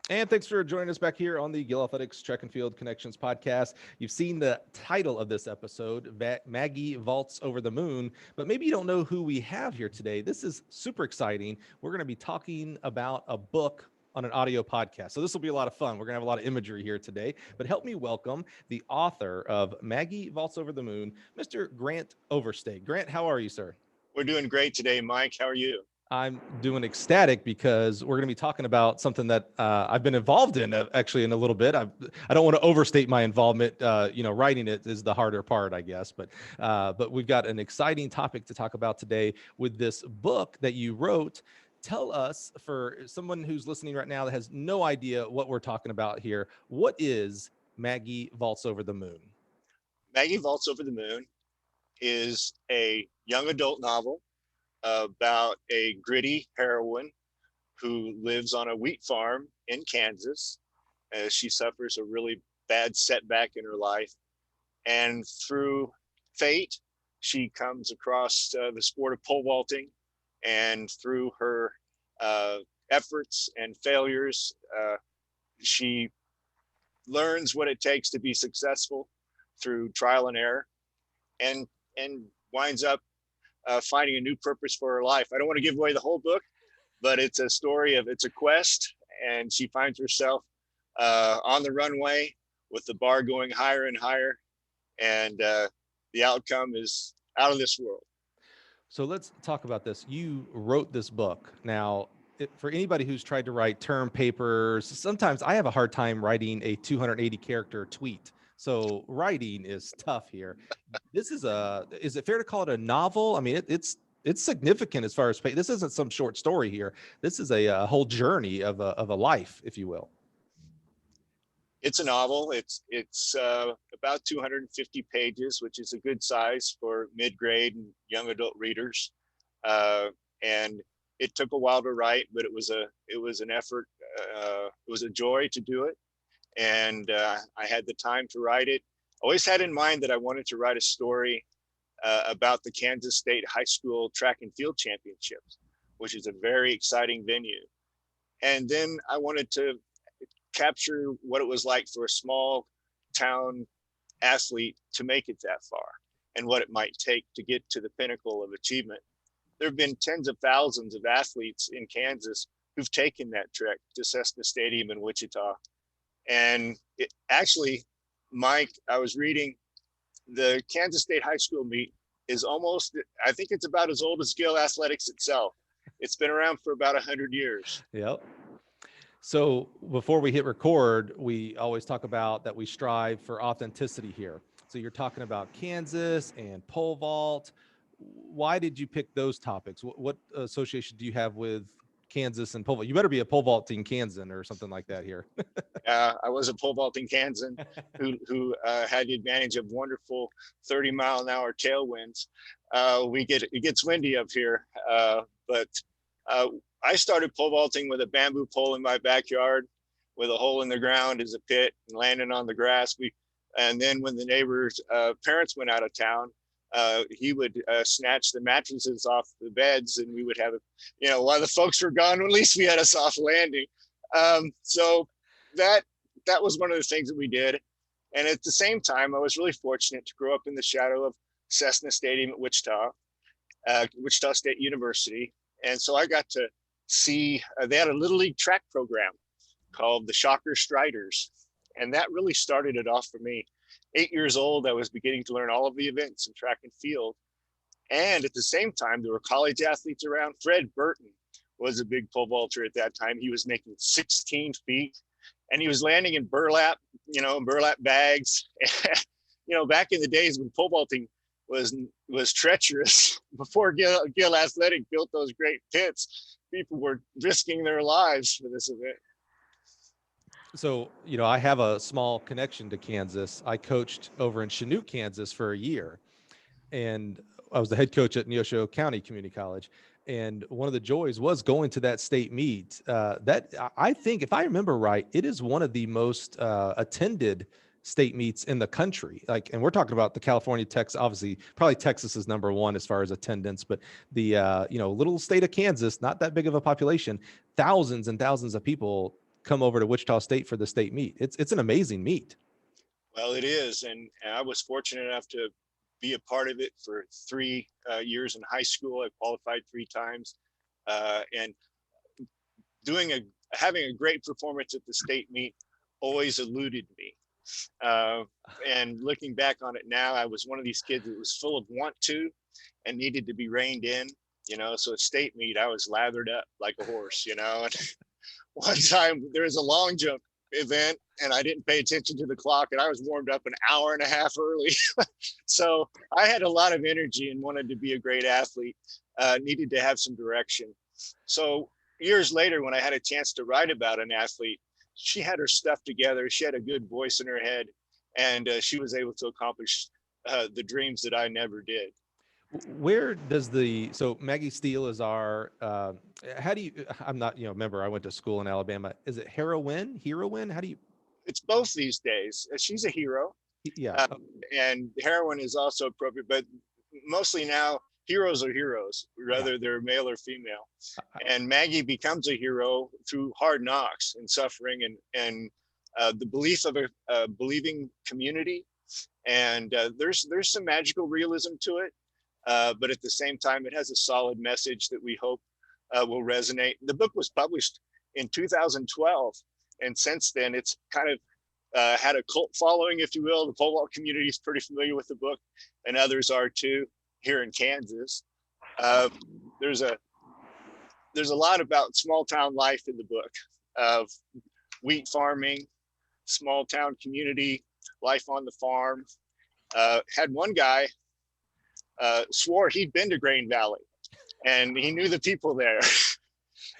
And thanks for joining us back here on the Gill Athletics Track and Field Connections podcast. You've seen the title of this episode, Maggie Vaults Over the Moon, but maybe you don't know who we have here today. This is super exciting. We're going to be talking about a book on an audio podcast. So this will be a lot of fun. We're going to have a lot of imagery here today, but help me welcome the author of Maggie Vaults Over the Moon, Mr. Grant Overstake. Grant, how are you, sir? We're doing great today, Mike. How are you? I'm doing ecstatic because we're going to be talking about something that I've been involved in actually in a little bit. I don't want to overstate my involvement. Writing it is the harder part, I guess. But we've got an exciting topic to talk about today with this book that you wrote. Tell us, for someone who's listening right now that has no idea what we're talking about here, what is Maggie Vaults Over the Moon? Maggie Vaults Over the Moon is a young adult novel about a gritty heroine who lives on a wheat farm in Kansas as she suffers a really bad setback in her life. And through fate, she comes across the sport of pole vaulting. And through her efforts and failures, she learns what it takes to be successful through trial and error, and winds up finding a new purpose for her life. I don't want to give away the whole book, but it's a quest, and she finds herself on the runway with the bar going higher and higher, and the outcome is out of this world. So let's talk about this. You wrote this book. Now, for anybody who's tried to write term papers, sometimes I have a hard time writing a 280 character tweet. So writing is tough here. Is it fair to call it a novel? I mean, it's significant as far as this isn't some short story here. This is a whole journey of a life, if you will. It's a novel. It's about 250 pages, which is a good size for mid-grade and young adult readers. And it took a while to write, but it was an effort. It was a joy to do it, and I had the time to write it. Always had in mind that I wanted to write a story about the Kansas State High School Track and Field Championships, which is a very exciting venue. And then I wanted to capture what it was like for a small town athlete to make it that far, and what it might take to get to the pinnacle of achievement. There have been tens of thousands of athletes in Kansas who've taken that trek to Cessna Stadium in Wichita. And actually, Mike, I was reading, the Kansas State High School meet is I think it's about as old as Gill Athletics itself. It's been around for about 100 years. Yep. So before we hit record, we always talk about that we strive for authenticity here. So you're talking about Kansas and pole vault. Why did you pick those topics? What association do you have with Kansas and pole vault? You better be a pole vaulting Kansan or something like that here. I was a pole vaulting Kansan who had the advantage of wonderful 30-mile-an-hour tailwinds. It gets windy up here, but I started pole vaulting with a bamboo pole in my backyard with a hole in the ground as a pit and landing on the grass. And then when the neighbors' parents went out of town, he would snatch the mattresses off the beds, and we would have, while the folks were gone, at least we had a soft landing. So that was one of the things that we did. And at the same time, I was really fortunate to grow up in the shadow of Cessna Stadium at Wichita State University. And so I got to see, they had a little league track program called the Shocker Striders. And that really started it off for me. 8 years old, I was beginning to learn all of the events in track and field. And at the same time, there were college athletes around. Fred Burton was a big pole vaulter at that time. He was making 16 feet, and he was landing in burlap bags. Back in the days when pole vaulting was treacherous, before Gill Athletic built those great pits, people were risking their lives for this event. So, I have a small connection to Kansas. I coached over in Chinook, Kansas for a year, and I was the head coach at Neosho County Community College. And one of the joys was going to that state meet. That I think, if I remember right, it is one of the most attended state meets in the country. And we're talking about the California, Texas, obviously, probably Texas is number one as far as attendance, but the, little state of Kansas, not that big of a population, thousands and thousands of people come over to Wichita State for the state meet. It's an amazing meet. Well, it is, and I was fortunate enough to be a part of it for 3 years in high school. I qualified 3 times, and having a great performance at the state meet always eluded me. And looking back on it now, I was one of these kids that was full of want to and needed to be reined in, so at state meet, I was lathered up like a horse, and one time there was a long jump event and I didn't pay attention to the clock and I was warmed up an hour and a half early. So I had a lot of energy and wanted to be a great athlete, needed to have some direction. So years later, when I had a chance to write about an athlete, she had her stuff together. She had a good voice in her head, and she was able to accomplish the dreams that I never did. Where does so Maggie Steele is our, how do you, I'm not, remember I went to school in Alabama. Is it heroine? How do you? It's both these days. She's a hero. Yeah. And heroine is also appropriate, but mostly now heroes are heroes, whether they're male or female. And Maggie becomes a hero through hard knocks and suffering and the belief of a believing community. And there's some magical realism to it. But at the same time, it has a solid message that we hope will resonate. The book was published in 2012. And since then, it's kind of had a cult following, if you will. The pole vault community is pretty familiar with the book, and others are too here in Kansas. There's a lot about small town life in the book of wheat farming, small town community, life on the farm. Had one guy swore he'd been to Grain Valley and he knew the people there.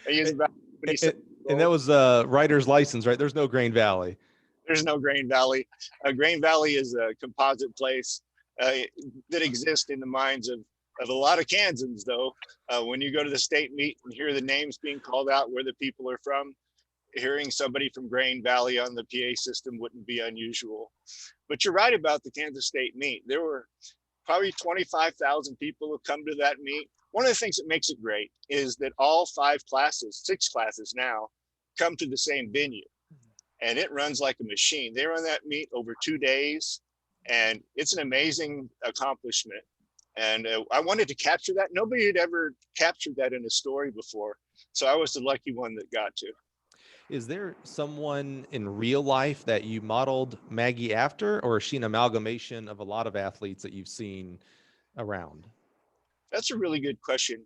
And that was a writer's license, right? There's no Grain Valley. There's no Grain Valley. Grain Valley is a composite place that exists in the minds of a lot of Kansans, though. When you go to the state meet and hear the names being called out where the people are from, hearing somebody from Grain Valley on the PA system wouldn't be unusual. But you're right about the Kansas State meet. There were probably 25,000 people who come to that meet. One of the things that makes it great is that all 6 classes now, come to the same venue. And it runs like a machine. They run that meet over 2 days, and it's an amazing accomplishment. And I wanted to capture that. Nobody had ever captured that in a story before. So I was the lucky one that got to. Is there someone in real life that you modeled Maggie after, or is she an amalgamation of a lot of athletes that you've seen around? That's a really good question.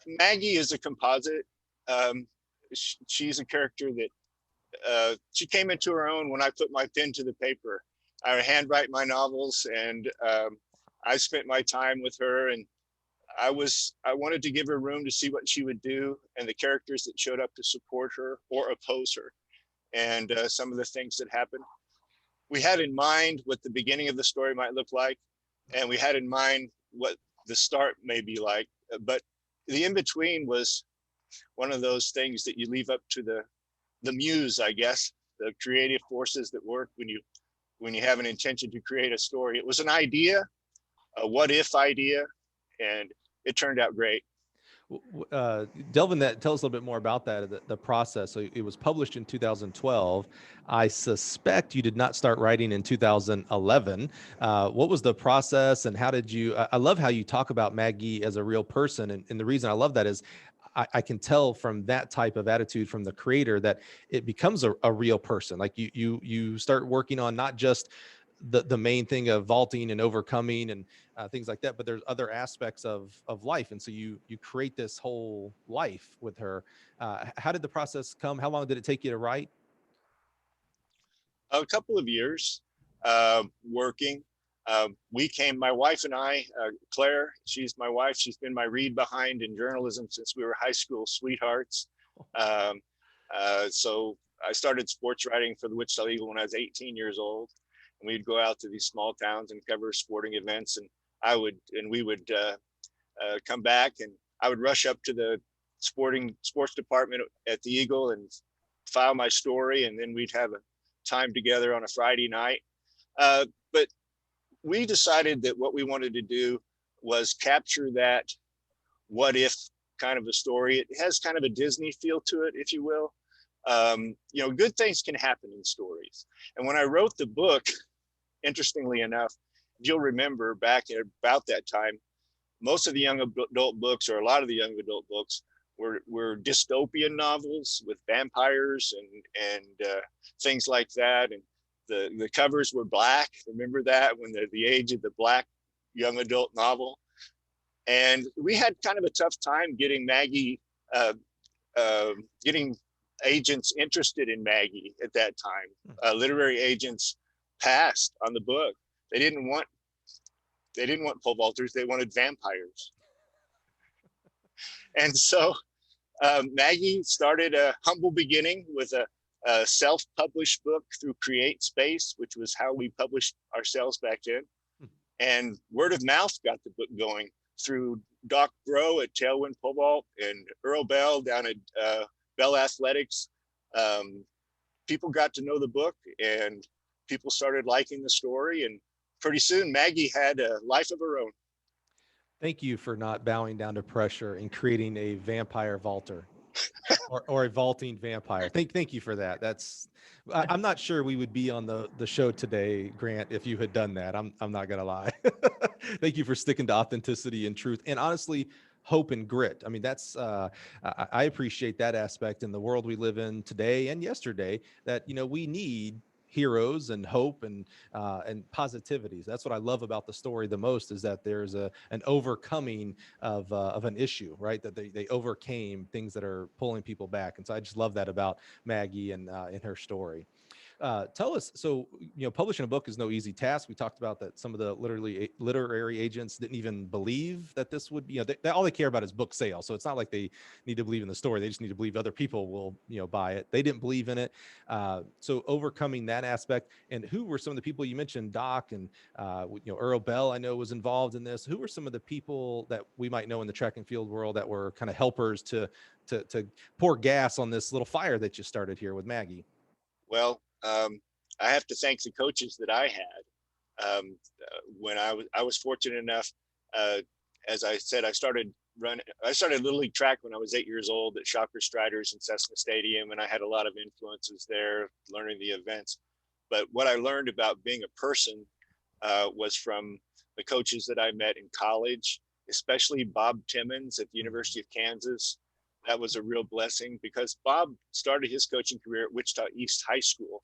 Maggie is a composite. She's a character that she came into her own when I put my pen to the paper. I handwrite my novels, and I spent my time with her, and I wanted to give her room to see what she would do and the characters that showed up to support her or oppose her, and some of the things that happened. We had in mind what the beginning of the story might look like, and we had in mind what the start may be like, but the in-between was one of those things that you leave up to the muse, I guess, the creative forces that work when you have an intention to create a story. It was an idea, a what if idea, and it turned out great. Delvin, tell us a little bit more about that, the process. So it was published in 2012. I suspect you did not start writing in 2011. What was the process, and how did you, I love how you talk about Maggie as a real person. And the reason I love that is I can tell from that type of attitude from the creator that it becomes a real person. Like you start working on not just the main thing of vaulting and overcoming and things like that, but there's other aspects of life. And so you create this whole life with her. How did the process come? How long did it take you to write? A couple of years working. My wife and I, Claire, she's my wife. She's been my read behind in journalism since we were high school sweethearts. So I started sports writing for the Wichita Eagle when I was 18 years old. And we'd go out to these small towns and cover sporting events. And we would come back, and I would rush up to the sports department at the Eagle and file my story. And then we'd have a time together on a Friday night. But we decided that what we wanted to do was capture that what if kind of a story. It has kind of a Disney feel to it, if you will. Good things can happen in stories. And when I wrote the book, interestingly enough, you'll remember back at about that time, most of the young adult books, or a lot of the young adult books, were dystopian novels with vampires and things like that. And the covers were black. Remember that, when the age of the black young adult novel. And we had kind of a tough time getting getting agents interested in Maggie at that time. Literary agents passed on the book. They didn't want pole vaulters. They wanted vampires. And so Maggie started a humble beginning with a self-published book through Create Space, which was how we published ourselves back then. And word of mouth got the book going through Doc Groh at Tailwind Pole Vault and Earl Bell down at Bell Athletics. People got to know the book, and people started liking the story. And pretty soon, Maggie had a life of her own. Thank you for not bowing down to pressure and creating a vampire vaulter or a vaulting vampire. Thank you for that. I'm not sure we would be on the show today, Grant, if you had done that. I'm not gonna lie. Thank you for sticking to authenticity and truth, and honestly, hope and grit. I mean, that's I appreciate that aspect in the world we live in today and yesterday, that we need heroes and hope and positivities. That's what I love about the story the most, is that there's an overcoming of an issue, right? That they overcame things that are pulling people back. And so I just love that about Maggie and in her story. Tell us, so, publishing a book is no easy task. We talked about that some of the literary agents didn't even believe that this would, all they care about is book sales. So it's not like they need to believe in the story. They just need to believe other people will, buy it. They didn't believe in it. So overcoming that aspect. And who were some of the people you mentioned? Doc and, Earl Bell, I know, was involved in this. Who were some of the people that we might know in the track and field world that were kind of helpers to pour gas on this little fire that you started here with Maggie? Well, I have to thank the coaches that I had. When I was fortunate enough, as I said, I started Little League track when I was 8 years old at Shocker Striders in Cessna Stadium, and I had a lot of influences there, learning the events. But what I learned about being a person was from the coaches that I met in college, especially Bob Timmons at the University of Kansas. That was a real blessing, because Bob started his coaching career at Wichita East High School.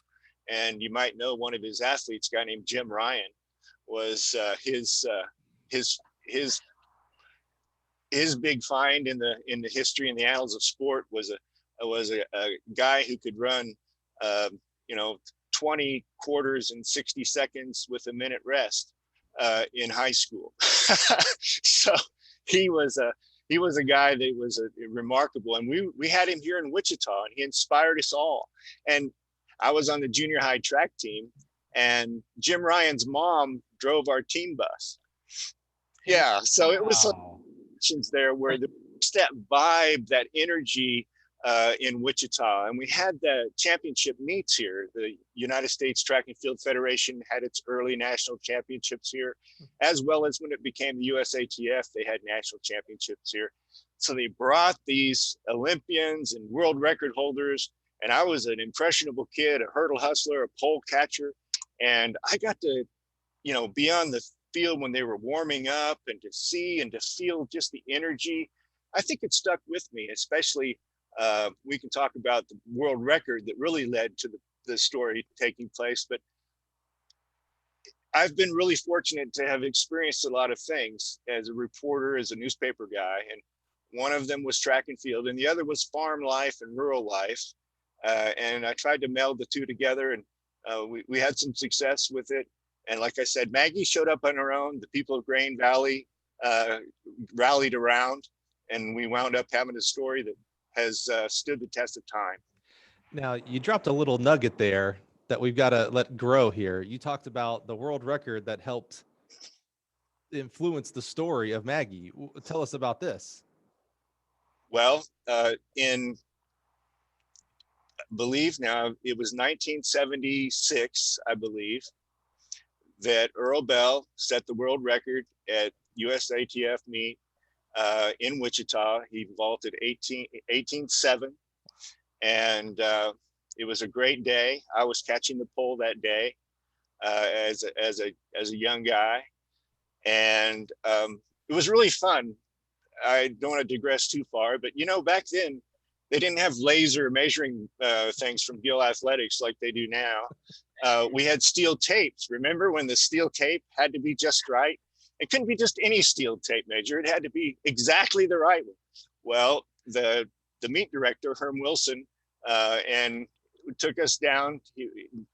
And you might know one of his athletes, a guy named Jim Ryan, was his big find in the history and the annals of sport was a guy who could run 20 quarters in 60 seconds with a minute rest in high school. So he was a guy that was remarkable, and we had him here in Wichita, and he inspired us all. And I was on the junior high track team, and Jim Ryan's mom drove our team bus. Yeah, so it was some there where that vibe, that energy in Wichita. And we had the championship meets here. The United States Track and Field Federation had its early national championships here, as well as when it became the USATF, they had national championships here. So they brought these Olympians and world record holders, and I was an impressionable kid, a hurdle hustler, a pole catcher, and I got to, be on the field when they were warming up, and to see and to feel just the energy. I think it stuck with me, especially we can talk about the world record that really led to the story taking place. But I've been really fortunate to have experienced a lot of things as a reporter, as a newspaper guy. And one of them was track and field, and the other was farm life and rural life. And I tried to meld the two together, and we had some success with it. And like I said, Maggie showed up on her own. The people of Grain Valley rallied around, and we wound up having a story that has stood the test of time. Now, you dropped a little nugget there that we've got to let grow here. You talked about the world record that helped influence the story of Maggie. Tell us about this. Well, believe now, it was 1976, I believe, that Earl Bell set the world record at USATF meet in Wichita. He vaulted 18.7, And it was a great day. I was catching the pole that day as a young guy, and it was really fun. I don't want to digress too far, but back then they didn't have laser measuring things from Gill Athletics like they do now. We had steel tapes. Remember when the steel tape had to be just right? It couldn't be just any steel tape measure. It had to be exactly the right one. Well, the meet director, Herm Wilson, and took us down.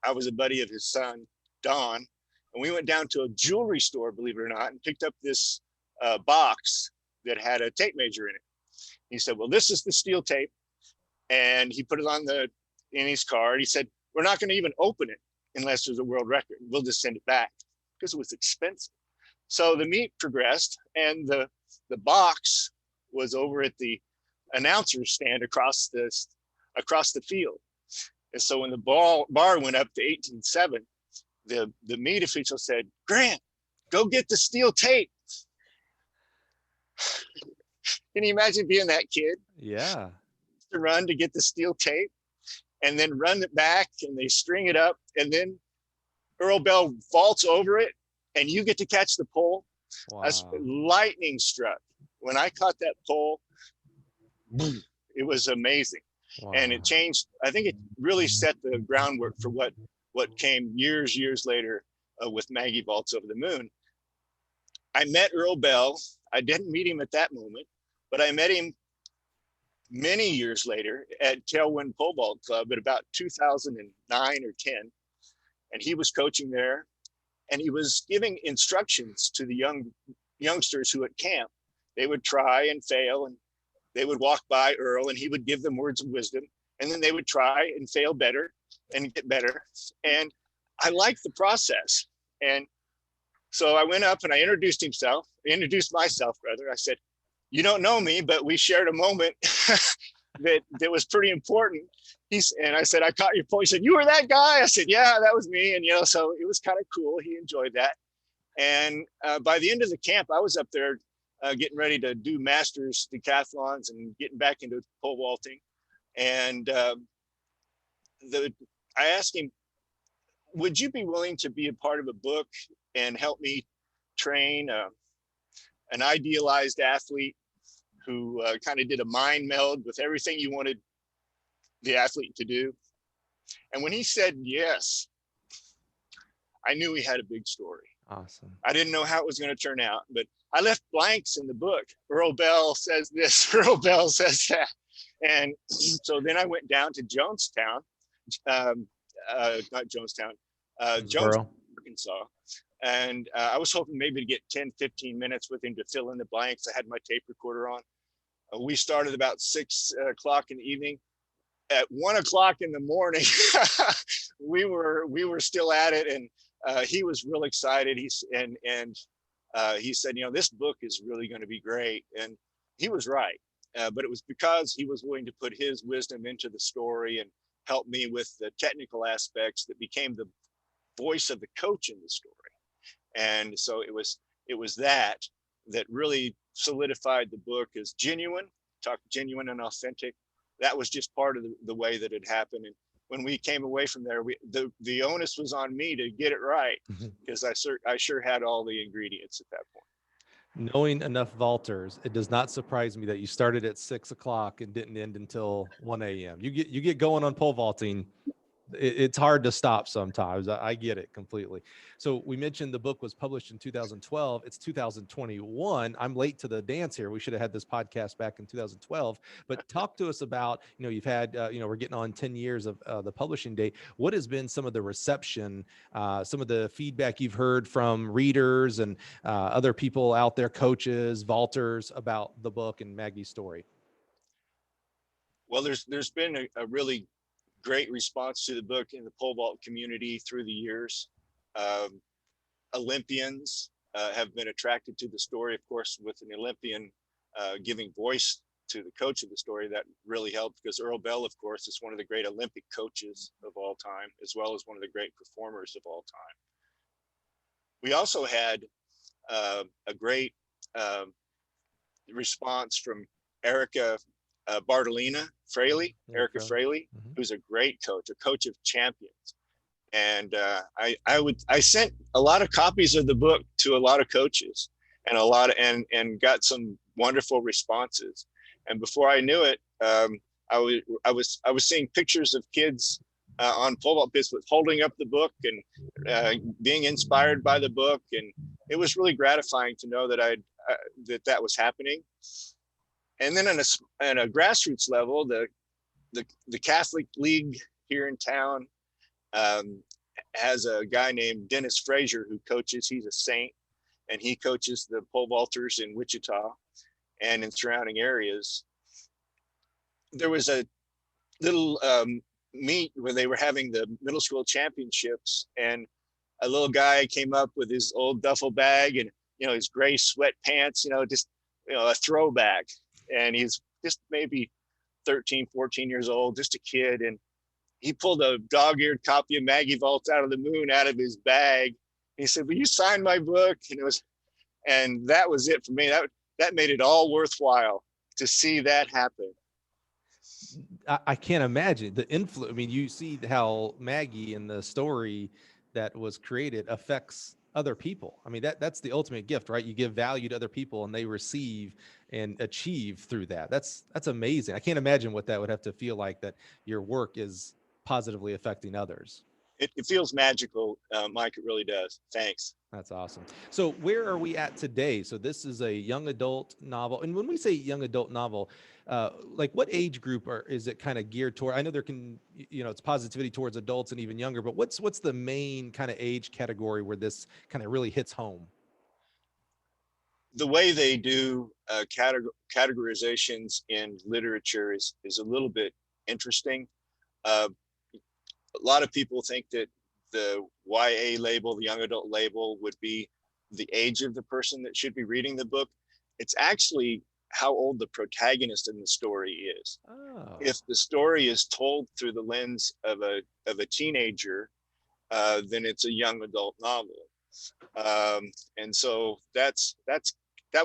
I was a buddy of his son, Don, and we went down to a jewelry store, believe it or not, and picked up this box that had a tape measure in it. He said, well, this is the steel tape. And he put it in his card. He said, we're not going to even open it unless there's a world record. We'll just send it back, because it was expensive. So the meet progressed, and the box was over at the announcer's stand across the field. And so when the bar went up to 18-7, the meet official said, Grant, go get the steel tape. Can you imagine being that kid? Yeah. To run to get the steel tape and then run it back, and they string it up, and then Earl Bell vaults over it and you get to catch the pole. Wow. Lightning struck. When I caught that pole, it was amazing. Wow. And it changed. I think it really set the groundwork for what came years later with Maggie Vaults Over the Moon. I met Earl Bell. I didn't meet him at that moment, but I met him many years later at Tailwind Pole Vault Club at about 2009 or 10. And he was coaching there, and he was giving instructions to the youngsters who at camp. They would try and fail, and they would walk by Earl, and he would give them words of wisdom, and then they would try and fail better and get better. And I liked the process. And so I went up and I introduced myself. I said, you don't know me, but we shared a moment that was pretty important. And I said, I caught your pole. He said, you were that guy? I said, yeah, that was me. And, so it was kind of cool. He enjoyed that. And by the end of the camp, I was up there getting ready to do masters decathlons and getting back into pole vaulting. And I asked him, would you be willing to be a part of a book and help me train an idealized athlete who kind of did a mind meld with everything you wanted the athlete to do? And when he said yes, I knew he had a big story. Awesome. I didn't know how it was going to turn out, but I left blanks in the book. Earl Bell says this, Earl Bell says that. And so then I went down to Jonestown, not Jonestown, Jones, Arkansas. And I was hoping maybe to get 10, 15 minutes with him to fill in the blanks. I had my tape recorder on. We started about 6 o'clock in the evening. At 1 o'clock in the morning, we were still at it, and he was real excited. He said, this book is really going to be great, and he was right. But it was because he was willing to put his wisdom into the story and help me with the technical aspects that became the voice of the coach in the story. And so it was that really solidified the book as genuine, genuine and authentic. That was just part of the way that it happened. And when we came away from there, the onus was on me to get it right, because I sure had all the ingredients at that point. Knowing enough vaulters, it does not surprise me that you started at 6 o'clock and didn't end until 1 a.m. You get going on pole vaulting. It's hard to stop sometimes. I get it completely. So we mentioned the book was published in 2012. It's 2021. I'm late to the dance here. We should have had this podcast back in 2012. But talk to us about, you've had, we're getting on 10 years of the publishing date. What has been some of the reception, some of the feedback you've heard from readers and other people out there, coaches, vaulters, about the book and Maggie's story? Well, there's been a really great response to the book in the pole vault community through the years. Olympians have been attracted to the story, of course, with an Olympian giving voice to the coach of the story. That really helped, because Earl Bell, of course, is one of the great Olympic coaches of all time, as well as one of the great performers of all time. We also had a great response from Erica Bartolina Fraley, Yeah, Erica fairly. Fraley, Mhm. who's a great coach, a coach of champions. And I sent a lot of copies of the book to a lot of coaches, and and got some wonderful responses. And before I knew it, I was seeing pictures of kids on pole vault pits with holding up the book and being inspired by the book, and it was really gratifying to know that that was happening. And then on a grassroots level, the Catholic League here in town um, has a guy named Dennis Frazier who coaches. He's a saint, and he coaches the pole vaulters in Wichita and in surrounding areas. There was a little meet where they were having the middle school championships, and a little guy came up with his old duffel bag and his gray sweatpants, just a throwback, and he's just maybe 13, 14 years old, just a kid, and he pulled a dog-eared copy of Maggie Vaults Out of the Moon out of his bag. He said, "Will you sign my book?" And that was it for me. That made it all worthwhile to see that happen. I can't imagine the influence. I mean, you see how Maggie in the story that was created affects other people. I mean, that's the ultimate gift, right? You give value to other people and they receive and achieve through that. That's amazing. I can't imagine what that would have to feel like, that your work is positively affecting others. It feels magical, Mike. It really does. Thanks. That's awesome. So where are we at today? So this is a young adult novel. And when we say young adult novel, like what age group is it kind of geared toward? I know there can, it's positivity towards adults and even younger, but what's the main kind of age category where this kind of really hits home? The way they do categorizations in literature is a little bit interesting. Uh, a lot of people think that the YA label, the young adult label, would be the age of the person that should be reading the book. It's actually how old the protagonist in the story is. Oh, If the story is told through the lens of a teenager, then it's a young adult novel. And so that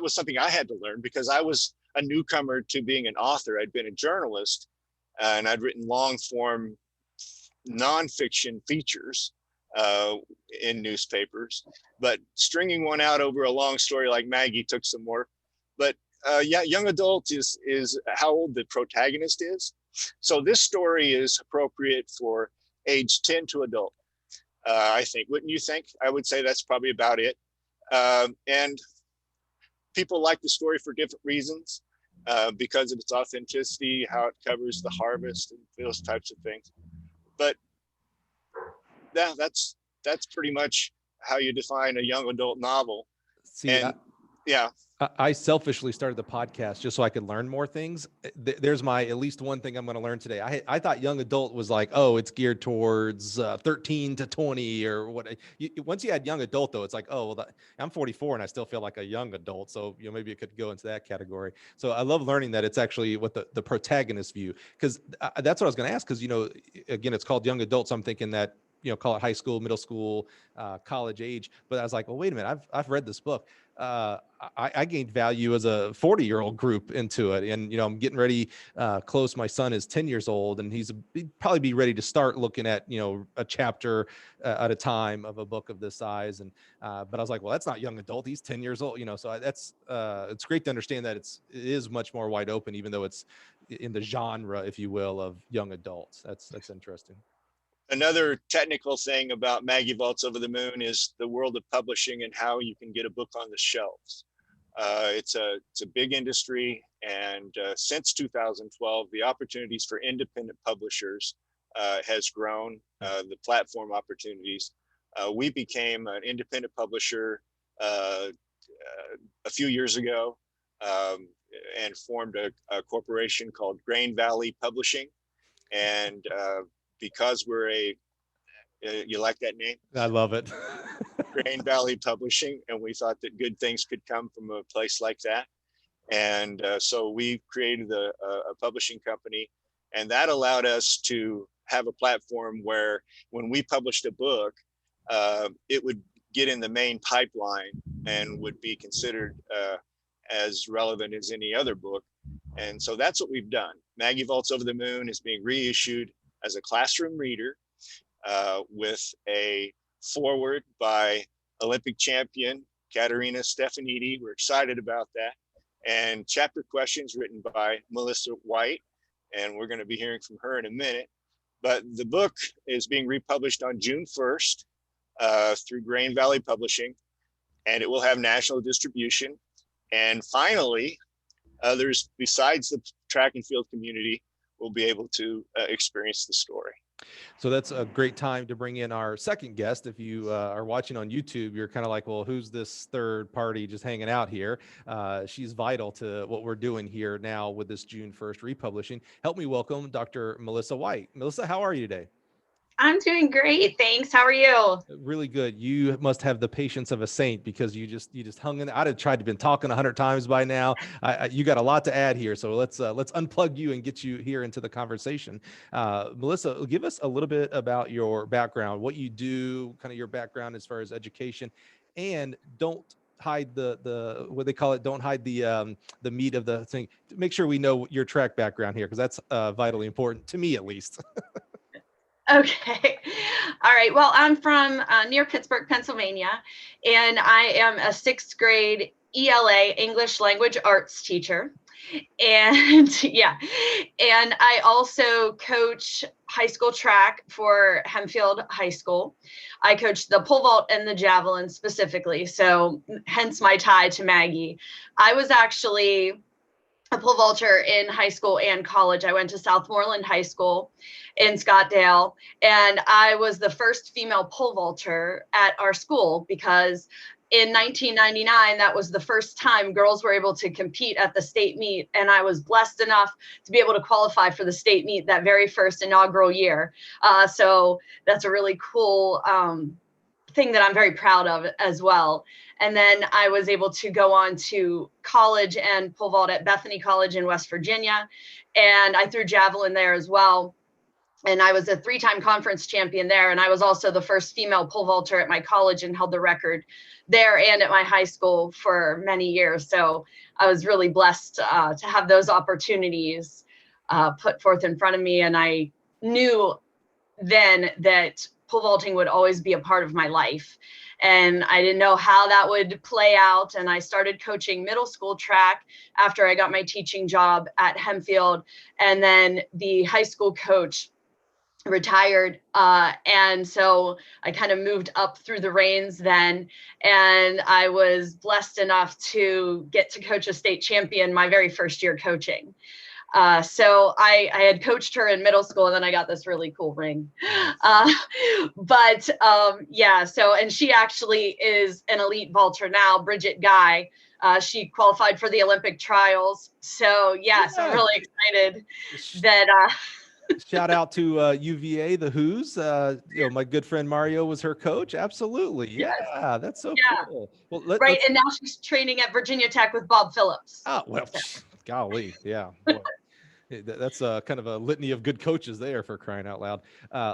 was something I had to learn, because I was a newcomer to being an author. I'd been a journalist, and I'd written long form nonfiction features in newspapers, but stringing one out over a long story like Maggie took some work. But yeah, young adult is how old the protagonist is. So this story is appropriate for age 10 to adult. I think, wouldn't you think? I would say that's probably about it. And people like the story for different reasons, because of its authenticity, how it covers the harvest and those types of things. But yeah, that's pretty much how you define a young adult novel. see, And yeah, I selfishly started the podcast just so I could learn more things. There's my at least one thing I'm going to learn today. I thought young adult was like, oh, it's geared towards 13 to 20 or what. Once you add young adult, though, it's like, oh, well, I'm 44 and I still feel like a young adult. So, maybe it could go into that category. So I love learning that it's actually what the protagonist view, because that's what I was going to ask. Because, again, it's called young adult. So I'm thinking that, call it high school, middle school, college age. But I was like, well, wait a minute, I've read this book. I gained value as a 40-year-old group into it. And, I'm getting ready, close. My son is 10 years old and he'd probably be ready to start looking at, a chapter at a time of a book of this size. And, but I was like, well, that's not young adult. He's 10 years old, so it's great to understand that it is much more wide open, even though it's in the genre, if you will, of young adults. That's interesting. another technical thing about Maggie Vaults Over the Moon is the world of publishing and how you can get a book on the shelves. It's a big industry, and since 2012, the opportunities for independent publishers has grown. The platform opportunities. We became an independent publisher a few years ago, and formed a corporation called Grain Valley Publishing. And because we're you like that name? I love it. Grain Valley Publishing, and we thought that good things could come from a place like that. And so we created a publishing company, and that allowed us to have a platform where when we published a book, it would get in the main pipeline and would be considered as relevant as any other book. And so that's what we've done. Maggie Vaults Over the Moon is being reissued as a classroom reader with a foreword by Olympic champion Katerina Stefanidi. We're excited about that. And chapter questions written by Melissa White. And we're going to be hearing from her in a minute. But the book is being republished on June 1st through Grain Valley Publishing, and it will have national distribution. And finally, others besides the track and field community will be able to experience the story. So that's a great time to bring in our second guest. If you are watching on YouTube, you're kind of like, well, who's this third party just hanging out here? She's vital to what we're doing here now with this June 1st republishing. Help me welcome Dr. Melissa White. Melissa, how are you today? I'm doing great. Thanks. How are you? Really good. You must have the patience of a saint because you just hung in. I'd have tried to been talking 100 times by now. You got a lot to add here, so let's unplug you and get you here into the conversation. Melissa, give us a little bit about your background, what you do, kind of your background as far as education, and don't hide the what they call it. Don't hide the meat of the thing. Make sure we know your track background here because that's vitally important to me at least. Okay. All right. Well, I'm from near Pittsburgh, Pennsylvania, and I am a sixth grade ELA, English Language Arts teacher. And yeah, and I also coach high school track for Hempfield High School. I coach the pole vault and the javelin specifically. So hence my tie to Maggie. I was actually a pole vaulter in high school and college. I went to Southmoreland High School in Scottsdale, and I was the first female pole vaulter at our school because in 1999, that was the first time girls were able to compete at the state meet. And I was blessed enough to be able to qualify for the state meet that very first inaugural year. So that's a really cool thing that I'm very proud of as well. And then I was able to go on to college and pole vault at Bethany College in West Virginia. And I threw javelin there as well. And I was a 3-time conference champion there. And I was also the first female pole vaulter at my college and held the record there and at my high school for many years. So I was really blessed to have those opportunities put forth in front of me. And I knew then that pole vaulting would always be a part of my life. And I didn't know how that would play out. And I started coaching middle school track after I got my teaching job at Hempfield. And then the high school coach retired. And so I kind of moved up through the reins then. And I was blessed enough to get to coach a state champion my very first year coaching. So I had coached her in middle school, and then I got this really cool ring. Yeah, so, and she actually is an elite vaulter now, Bridget Guy. She qualified for the Olympic trials. So yeah, so I'm really excited that Shout out to UVA, the Who's. My good friend Mario was her coach. Absolutely. Yeah, that's so cool. Well, right. And now she's training at Virginia Tech with Bob Phillips. Oh, well, golly. Yeah. Boy. That's kind of a litany of good coaches there, for crying out loud.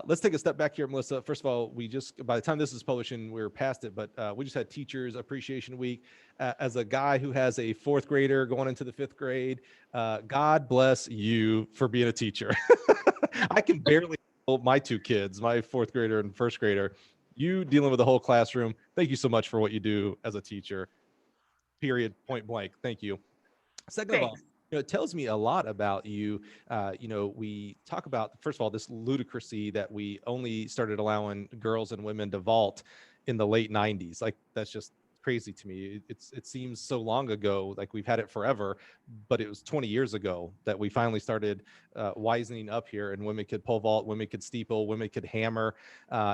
Let's take a step back here, Melissa. First of all, by the time this is publishing, we're past it, but we just had Teachers Appreciation Week. As a guy who has a 4th grader going into the 5th grade, God bless you for being a teacher. I can barely hold my 2 kids, my 4th grader and 1st grader. You dealing with the whole classroom. Thank you so much for what you do as a teacher. Period. Point blank. Thank you. Second of all, it tells me a lot about you. We talk about, first of all, this ludicrousy that we only started allowing girls and women to vault in the late 90s. Like, that's just crazy to me. It seems so long ago, like we've had it forever, but it was 20 years ago that we finally started wisening up here, and women could pole vault, women could steeple, women could hammer.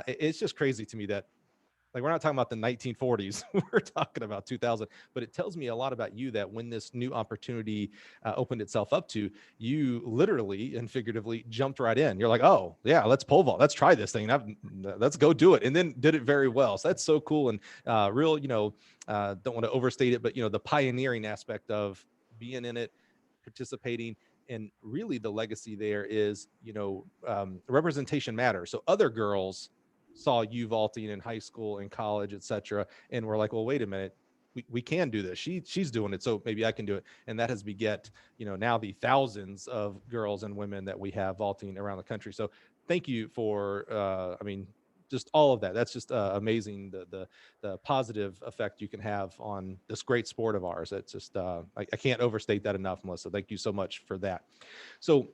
It's just crazy to me that, like, we're not talking about the 1940s, we're talking about 2000, but it tells me a lot about you that when this new opportunity opened itself up to you, literally and figuratively jumped right in. You're like, oh yeah, let's pole vault. Let's try this thing. Let's go do it. And then did it very well. So that's so cool. And real, don't want to overstate it, but the pioneering aspect of being in it, participating. And really the legacy there is, representation matters. So other girls saw you vaulting in high school and college, etc., and we're like, well, wait a minute, we can do this. She's doing it, so maybe I can do it. And that has beget, now the thousands of girls and women that we have vaulting around the country. So thank you for, just all of that. That's just amazing. The positive effect you can have on this great sport of ours. It's just, I can't overstate that enough, Melissa. Thank you so much for that. So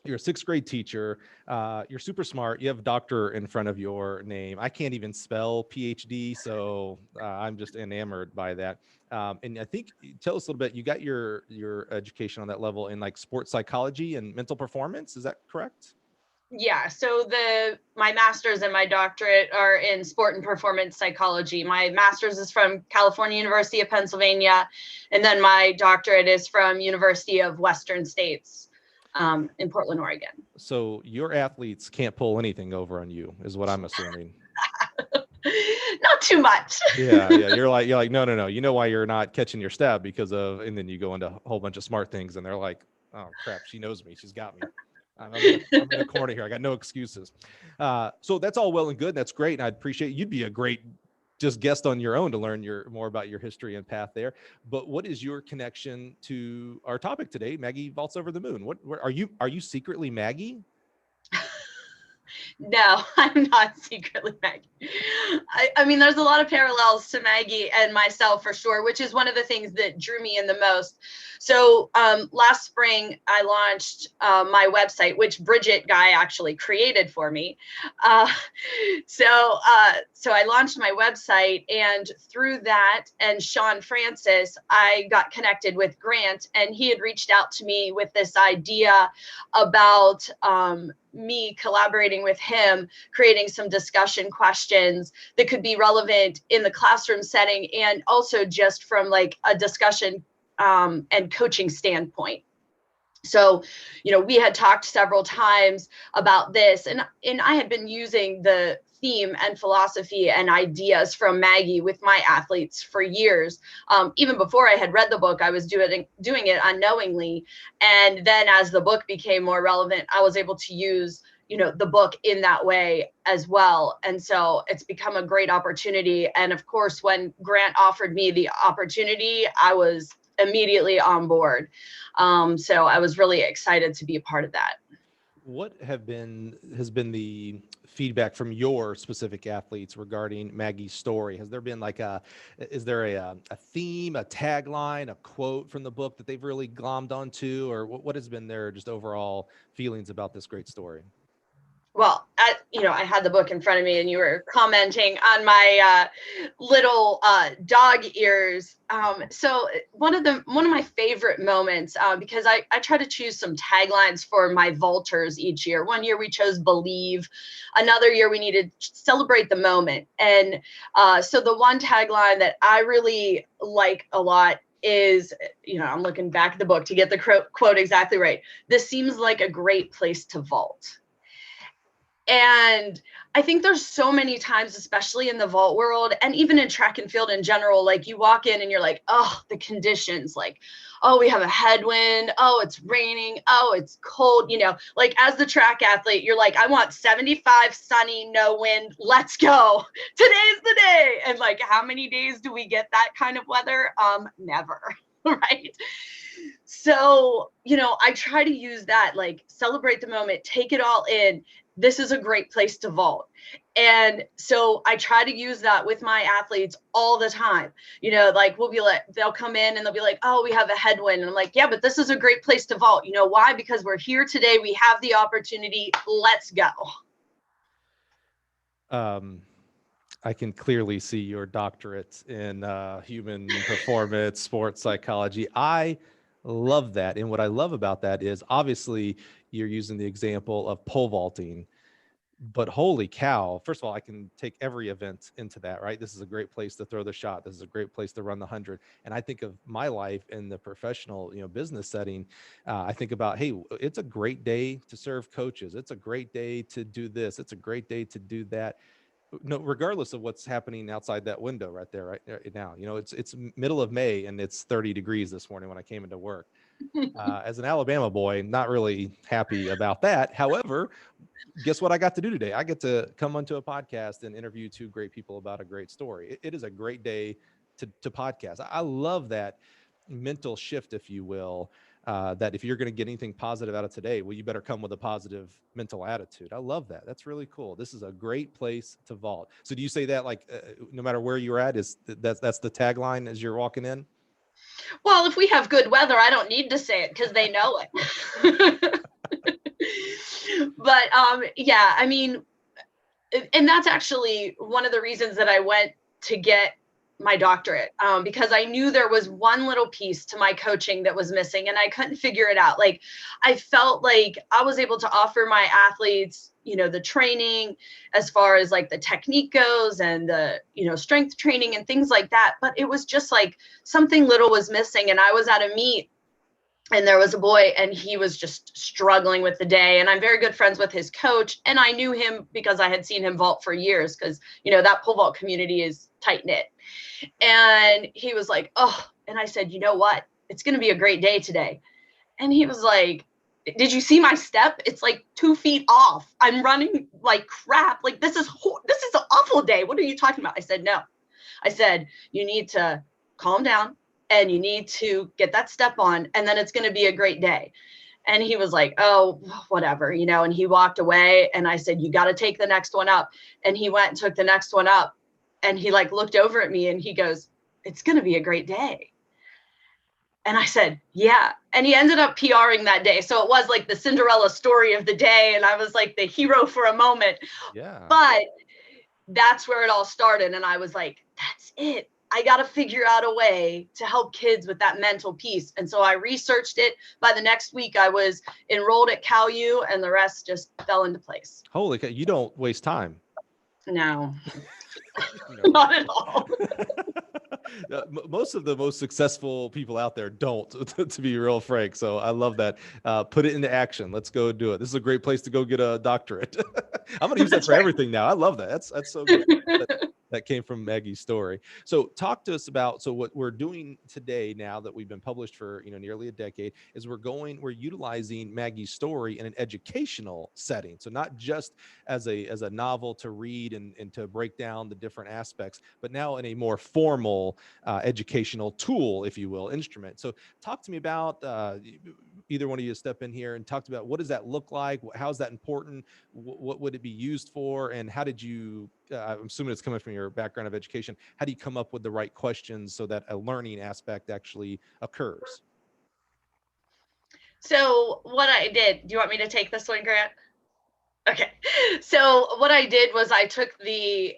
you're a sixth grade teacher. You're super smart. You have doctor in front of your name. I can't even spell PhD, so I'm just enamored by that. And I think, tell us a little bit. You got your education on that level in like sports psychology and mental performance. Is that correct? Yeah, so my master's and my doctorate are in sport and performance psychology. My master's is from California University of Pennsylvania, and then my doctorate is from University of Western States in Portland, Oregon. So your athletes can't pull anything over on you, is what I'm assuming. Not too much. Yeah. You're like, no. You know why you're not catching your step because of, and then you go into a whole bunch of smart things, and they're like, oh crap, she knows me, she's got me. I'm in a corner here. I got no excuses. So that's all well and good. That's great. And I'd appreciate, you'd be a great just guest on your own to learn more about your history and path there. But what is your connection to our topic today? Maggie vaults over the moon. Where are you secretly Maggie? No, I'm not secretly Maggie. I mean, there's a lot of parallels to Maggie and myself for sure, which is one of the things that drew me in the most. So last spring, I launched my website, which Bridget Guy actually created for me. So I launched my website, and through that and Sean Francis, I got connected with Grant, and he had reached out to me with this idea about me collaborating with him, creating some discussion questions that could be relevant in the classroom setting, and also just from like a discussion and coaching standpoint. So, we had talked several times about this, and I had been using the theme and philosophy and ideas from Maggie with my athletes for years. Even before I had read the book, I was doing it unknowingly. And then as the book became more relevant, I was able to use, the book in that way as well. And so it's become a great opportunity. And of course, when Grant offered me the opportunity, I was immediately on board. So I was really excited to be a part of that. What has been the feedback from your specific athletes regarding Maggie's story? Has there been is there a theme, a tagline, a quote from the book that they've really glommed onto, or what has been their just overall feelings about this great story? Well, I had the book in front of me, and you were commenting on my little dog ears. So one of my favorite moments, because I try to choose some taglines for my vaulters each year. One year we chose believe, another year we needed celebrate the moment. And so the one tagline that I really like a lot is, I'm looking back at the book to get the quote exactly right. This seems like a great place to vault. And I think there's so many times, especially in the vault world and even in track and field in general, like you walk in and you're like, oh, the conditions, like, oh, we have a headwind. Oh, it's raining. Oh, it's cold. Like as the track athlete, you're like, I want 75, sunny, no wind. Let's go. Today's the day. And like, how many days do we get that kind of weather? Never. Right. So, I try to use that, like celebrate the moment, take it all in. This is a great place to vault. And so I try to use that with my athletes all the time. Like they'll come in and they'll be like, oh, we have a headwind. And I'm like, yeah, but this is a great place to vault. You know why? Because we're here today. We have the opportunity. Let's go. I can clearly see your doctorate in human performance, sports psychology. I love that. And what I love about that is obviously you're using the example of pole vaulting, but holy cow, first of all, I can take every event into that, right? This is a great place to throw the shot. This is a great place to run the 100. And I think of my life in the professional, business setting. I think about, hey, it's a great day to serve coaches. It's a great day to do this. It's a great day to do that. No, regardless of what's happening outside that window right there, right now, it's middle of May and it's 30 degrees this morning when I came into work. As an Alabama boy, not really happy about that. However, guess what I got to do today? I get to come onto a podcast and interview two great people about a great story. It is a great day to podcasts. I love that mental shift, if you will, that if you're going to get anything positive out of today, well, you better come with a positive mental attitude. I love that. That's really cool. This is a great place to vault. So do you say that like no matter where you're at, is that's the tagline as you're walking in? Well, if we have good weather, I don't need to say it because they know it. But yeah, I mean, and that's actually one of the reasons that I went to get my doctorate, because I knew there was one little piece to my coaching that was missing and I couldn't figure it out. Like, I felt like I was able to offer my athletes, the training as far as like the technique goes and the, strength training and things like that. But it was just like something little was missing. And I was at a meet and there was a boy and he was just struggling with the day. And I'm very good friends with his coach. And I knew him because I had seen him vault for years because, that pole vault community is tight knit. And he was like, oh, and I said, you know what? It's going to be a great day today. And he was like, did you see my step? It's like 2 feet off. I'm running like crap. Like, this is an awful day. What are you talking about? I said, no. I said, you need to calm down and you need to get that step on, and then it's going to be a great day. And he was like, oh, whatever, and he walked away. And I said, you got to take the next one up. And he went and took the next one up. And he like looked over at me and he goes, it's going to be a great day. And I said, yeah. And he ended up PRing that day. So it was like the Cinderella story of the day. And I was like the hero for a moment. Yeah. But that's where it all started. And I was like, that's it. I got to figure out a way to help kids with that mental piece. And so I researched it. By the next week, I was enrolled at Cal U and the rest just fell into place. Holy cow, you don't waste time. No, not at all. Most of the most successful people out there don't, to be real frank. So I love that. Put it into action. Let's go do it. This is a great place to go get a doctorate. I'm going to use that for everything now. I love that. That's so good. That came from Maggie's story. So talk to us about, so what we're doing today now that we've been published for, nearly a decade is we're utilizing Maggie's story in an educational setting. So not just as a novel to read and to break down the different aspects, but now in a more formal educational tool, if you will, instrument. So talk to me about, either one of you step in here and talk about what does that look like? How is that important? What would it be used for? And how did you, I'm assuming it's coming from your background of education, how do you come up with the right questions so that a learning aspect actually occurs? So what I did, do you want me to take this one, Grant? Okay. So what I did was I took the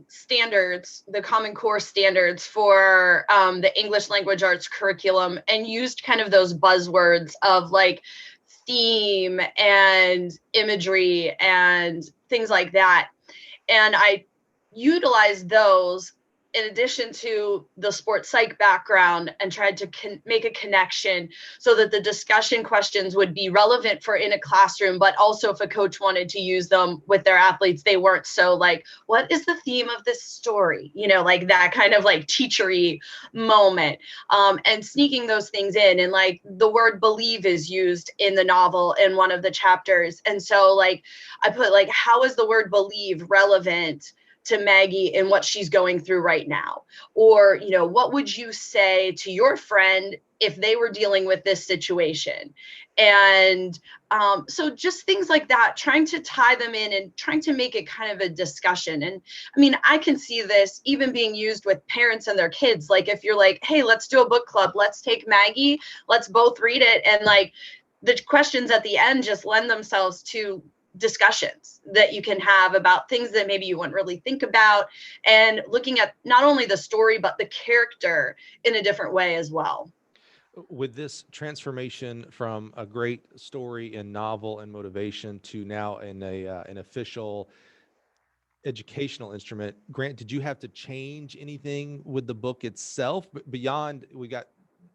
standards, the Common Core standards for the English language arts curriculum and used kind of those buzzwords of like theme and imagery and things like that. And I utilized those in addition to the sports psych background and tried to make a connection so that the discussion questions would be relevant for in a classroom, but also if a coach wanted to use them with their athletes, they weren't so like, what is the theme of this story? Like that kind of like teachery moment, and sneaking those things in. And like the word believe is used in the novel in one of the chapters. And so like, I put like, how is the word believe relevant to Maggie and what she's going through right now? Or, what would you say to your friend if they were dealing with this situation? And so just things like that, trying to tie them in and trying to make it kind of a discussion. And I mean, I can see this even being used with parents and their kids. Like if you're like, hey, let's do a book club, let's take Maggie, let's both read it. And like the questions at the end just lend themselves to discussions that you can have about things that maybe you wouldn't really think about, and looking at not only the story but the character in a different way as well. With this transformation from a great story and novel and motivation to now in an official educational instrument, Grant, did you have to change anything with the book itself beyond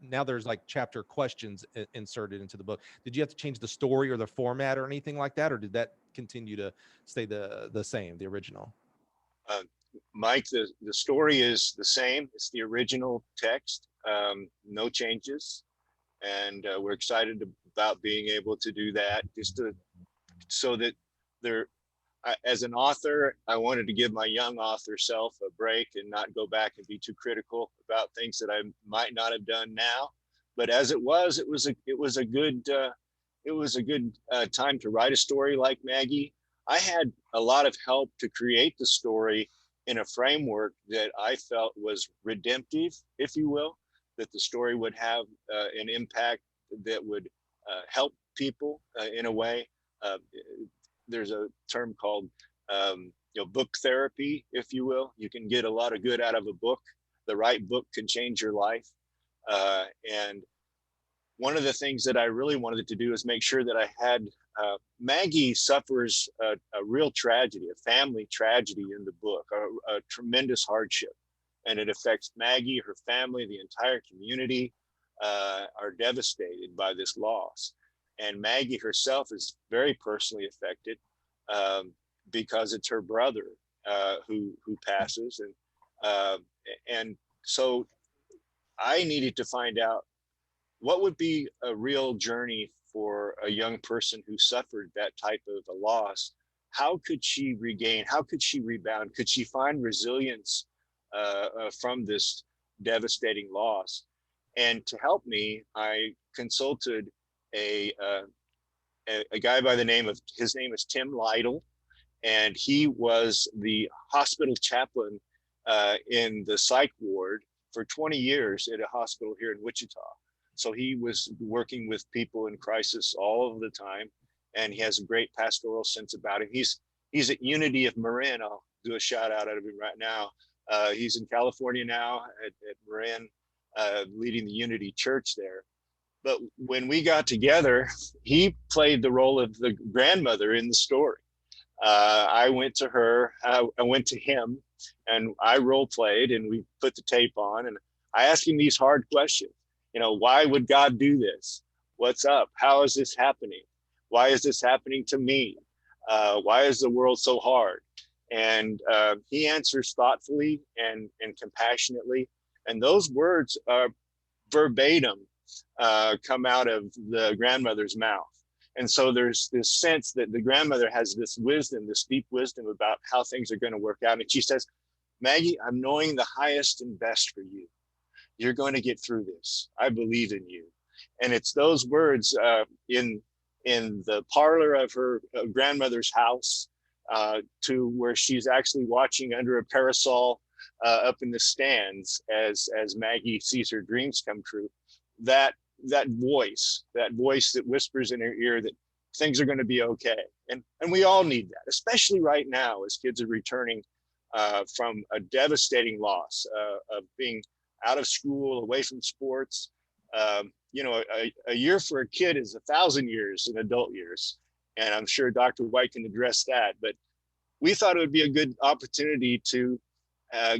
now there's like chapter questions inserted into the book? Did you have to change the story or the format or anything like that? Or did that continue to stay the same, the original? Mike, the story is the same. It's the original text, no changes. And we're excited about being able to do that so that as an author, I wanted to give my young author self a break and not go back and be too critical about things that I might not have done now. But as it was a good time to write a story like Maggie. I had a lot of help to create the story in a framework that I felt was redemptive, if you will, that the story would have an impact that would help people in a way. Uh, there's a term called book therapy, if you will. You can get a lot of good out of a book. The right book can change your life. And one of the things that I really wanted to do is make sure that I had Maggie suffers a real tragedy, a family tragedy in the book, a tremendous hardship. And it affects Maggie, her family, the entire community are devastated by this loss. And Maggie herself is very personally affected because it's her brother who passes. And so I needed to find out what would be a real journey for a young person who suffered that type of a loss. How could she regain? How could she rebound? Could she find resilience from this devastating loss? And to help me, I consulted a guy by the name of, his name is Tim Lytle, and he was the hospital chaplain in the psych ward for 20 years at a hospital here in Wichita. So he was working with people in crisis all of the time, and he has a great pastoral sense about him. He's at Unity of Marin. I'll do a shout out of him right now. He's in California now at Marin, leading the Unity Church there. But when we got together, he played the role of the grandmother in the story. I went to her, I went to him, and I role played, and we put the tape on, and I asked him these hard questions. You know, why would God do this? What's up? How is this happening? Why is this happening to me? Why is the world so hard? And he answers thoughtfully and compassionately. And those words are verbatim come out of the grandmother's mouth. And so there's this sense that the grandmother has this wisdom, this deep wisdom about how things are going to work out. And she says, Maggie, I'm knowing the highest and best for you. You're going to get through this. I believe in you. And it's those words in the parlor of her grandmother's house to where she's actually watching under a parasol up in the stands as Maggie sees her dreams come true. That voice that whispers in her ear that things are going to be okay. And we all need that, especially right now as kids are returning from a devastating loss of being out of school, away from sports. You know, a year for a kid is 1,000 years in adult years. And I'm sure Dr. White can address that. But we thought it would be a good opportunity to